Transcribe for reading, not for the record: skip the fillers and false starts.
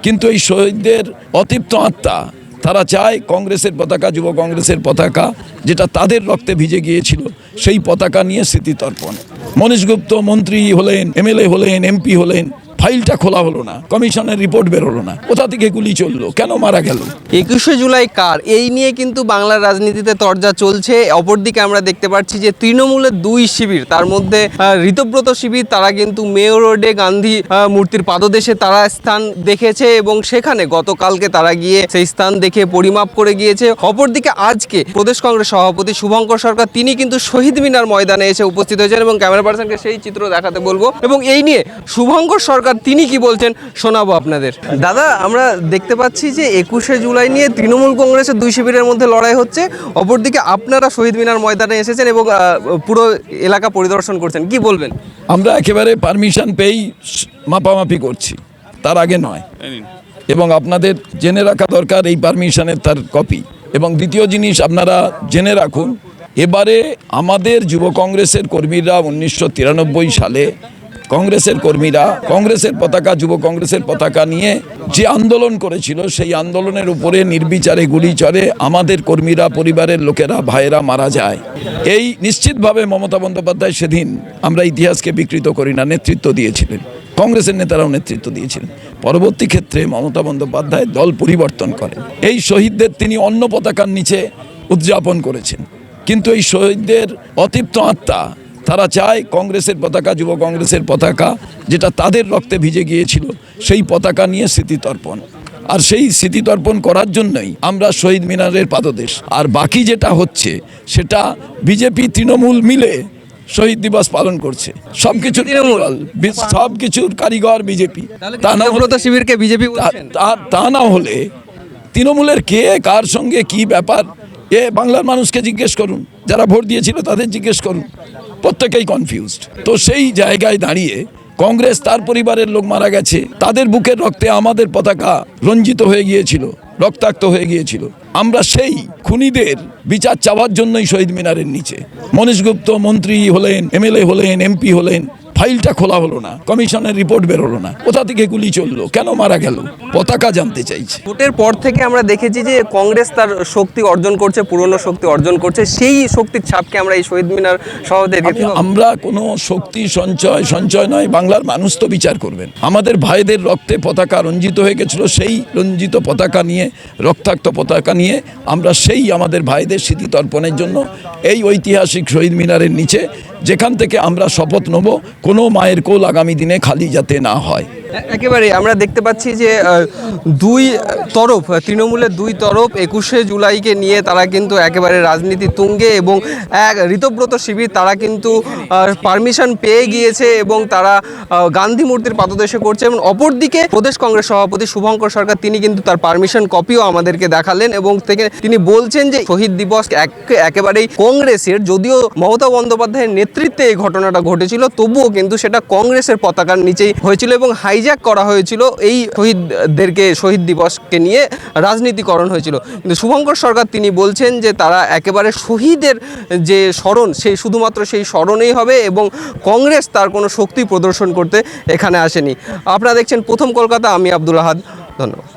কিন্তু এই শহীদদের অতৃপ্ত আত্মা তারা চায় কংগ্রেসের পতাকা, যুব কংগ্রেসের পতাকা, যেটা তাদের রক্তে ভিজে গিয়েছিল, সেই পতাকা নিয়ে স্মৃতিতর্পণ। মনীশ গুপ্ত মন্ত্রী হলেন, এমএলএ হলেন, এমপি হলেন, ফাইলটা খোলা হলো না, কমিশনের রিপোর্ট বেরোলো না, কোথা থেকে গুলি চললো, কেন মারা গেল? 21শে জুলাই কার, এই নিয়ে কিন্তু বাংলার রাজনীতিতে তরজা চলছে। অপরদিকে আমরা দেখতে পাচ্ছি যে তৃণমূলের দুই শিবির, তার মধ্যে ঋতব্রত শিবির, তারা কিন্তু মেয়র রোডে গান্ধী মূর্তির পাদদেশে তারা স্থান দেখেছে এবং সেখানে গতকালকে তারা গিয়ে সেই স্থান দেখে পরিমাপ করে গিয়েছে। অপরদিকে আজকে প্রদেশ কংগ্রেস সভাপতি শুভঙ্কর সরকার তিনি কিন্তু শহীদ মিনার ময়দানে এসে উপস্থিত হয়েছেন এবং ক্যামেরা পার্সনকে সেই চিত্র দেখাতে বলবো এবং এই নিয়ে শুভঙ্কর সরকার তিনি কি বলছেন শোনাবো আপনাদের। দাদা, আমরা দেখতে পাচ্ছি যে 21শে জুলাই নিয়ে তৃণমূল কংগ্রেসের দুই শিবিরের মধ্যে লড়াই হচ্ছে, অপরদিকে আপনারা শহীদ মিনার ময়দানে এসেছেন এবং পুরো এলাকা পরিদর্শন করছেন, কি বলবেন? আমরা একেবারে পারমিশন পেয়েই মাপামাপি করছি, তার আগে নয়। এবং আপনাদের জেনে রাখা দরকার এই পারমিশনের তার কপি। এবং দ্বিতীয় জিনিস আপনারা জেনে রাখুন, এবারে আমাদের যুব কংগ্রেসের কর্মীরা 1993 সালে কংগ্রেসের কর্মীরা কংগ্রেসের পতাকা, যুব কংগ্রেসের পতাকা নিয়ে যে আন্দোলন করেছিল, সেই আন্দোলনের উপরে নির্বিচারে গুলি চলে, আমাদের কর্মীরা, পরিবারের লোকেরা, ভাইয়েরা মারা যায়। এই নিশ্চিতভাবে মমতা বন্দ্যোপাধ্যায় সেদিন, আমরা ইতিহাসকে বিকৃত করি না, নেতৃত্ব দিয়েছিলেন, কংগ্রেসের নেতারাও নেতৃত্ব দিয়েছিলেন। পরবর্তী ক্ষেত্রে মমতা বন্দ্যোপাধ্যায় দল পরিবর্তন করেন, এই শহীদদের তিনি অন্য পতাকার নিচে উদযাপন করেছেন। কিন্তু এই শহীদদের অতৃপ্ত আত্মা তারা চায় কংগ্রেসের পতাকা, যুব কংগ্রেসের পতাকা, যেটা তাদের রক্তে ভিজে গিয়েছিল, সেই পতাকা নিয়ে স্মৃতিতর্পণ। আর সেই স্মৃতিতর্পণ করার জন্যই আমরা শহীদ মিনারের পাদদেশ। আর বাকি যেটা হচ্ছে সেটা বিজেপি তৃণমূল মিলে শহীদ দিবস পালন করছে, সবকিছু সবকিছুর কারিগর বিজেপি। শিবিরকে বিজেপি তা না হলে তৃণমূলের কে কার সঙ্গে কি ব্যাপার, এ বাংলার মানুষকে জিজ্ঞেস করুন, যারা ভোট দিয়েছিল তাদের জিজ্ঞেস করুন, প্রত্যেকেই কনফিউজড। তো সেই জায়গায় দাঁড়িয়ে কংগ্রেস, তার পরিবারের লোক মারা গেছে, তাদের বুকের রক্তে আমাদের পতাকা রঞ্জিত হয়ে গিয়েছিল, রক্তাক্ত হয়ে গিয়েছিল। আমরা সেই খুনিদের বিচার চাওয়ার জন্যই শহীদ মিনারের নিচে। মনীশ গুপ্ত মন্ত্রী হলেন, এমএলএ হলেন, এমপি হলেন, ফাইলটা খোলা হলো না, কমিশনের রিপোর্ট বেরোলো না, কোথা থেকে গুলি চললো, কেন মারা গেল, পতাকা জানতে চাইছে। ভোটের পর থেকে আমরা দেখেছি যে কংগ্রেস তার শক্তি অর্জন করছে, পুরনো শক্তি অর্জন করছে, সেই শক্তির ছাপকে আমরা এই শহীদ মিনার সভাতে আমরা কোনো শক্তি সঞ্চয় নয়, বাংলার মানুষ তো বিচার করবেন। আমাদের ভাইদের রক্তে পতাকা রঞ্জিত হয়ে গেছিল, সেই রঞ্জিত পতাকা নিয়ে, রক্তাক্ত পতাকা নিয়ে আমরা সেই আমাদের ভাইদের স্মৃতিতর্পণের জন্য এই ঐতিহাসিক শহীদ মিনারের নিচে, যেখান থেকে আমরা শপথ নেব কোনো মায়ের কোল আগামী দিনে খালি যাতে না হয়। একেবারে আমরা দেখতে পাচ্ছি যে দুই তরফ, তৃণমূলের দুই তরফ 21শে জুলাইকে নিয়ে তারা কিন্তু একেবারে রাজনীতি তুঙ্গে এবং এক ঋতব্রত শিবির তারা কিন্তু পারমিশন পেয়ে গিয়েছে এবং তারা গান্ধী মূর্তির পাদদেশে করছে। এবং অপরদিকে প্রদেশ কংগ্রেস সভাপতি শুভঙ্কর সরকার তিনি কিন্তু তার পারমিশন কপিও আমাদেরকে দেখালেন এবং তিনি বলছেন যে শহীদ দিবস একেবারেই কংগ্রেসের, যদিও মমতা বন্দ্যোপাধ্যায়ের নেতৃত্বে এই ঘটনাটা ঘটেছিল, তবুও কিন্তু সেটা কংগ্রেসের পতাকার নিচেই হয়েছিল এবং হাইজ্যাক করা হয়েছিল, এই শহীদদেরকে, শহীদ দিবসকে নিয়ে রাজনীতিকরণ হয়েছিল। কিন্তু শুভঙ্কর সরকার তিনি বলছেন যে তারা একেবারে শহীদের যে স্মরণ, সেই শুধুমাত্র সেই স্মরণেই হবে এবং কংগ্রেস তার কোনো শক্তি প্রদর্শন করতে এখানে আসেনি। আপনারা দেখছেন প্রথম কলকাতা, আমি আব্দুল আহাদ, ধন্যবাদ।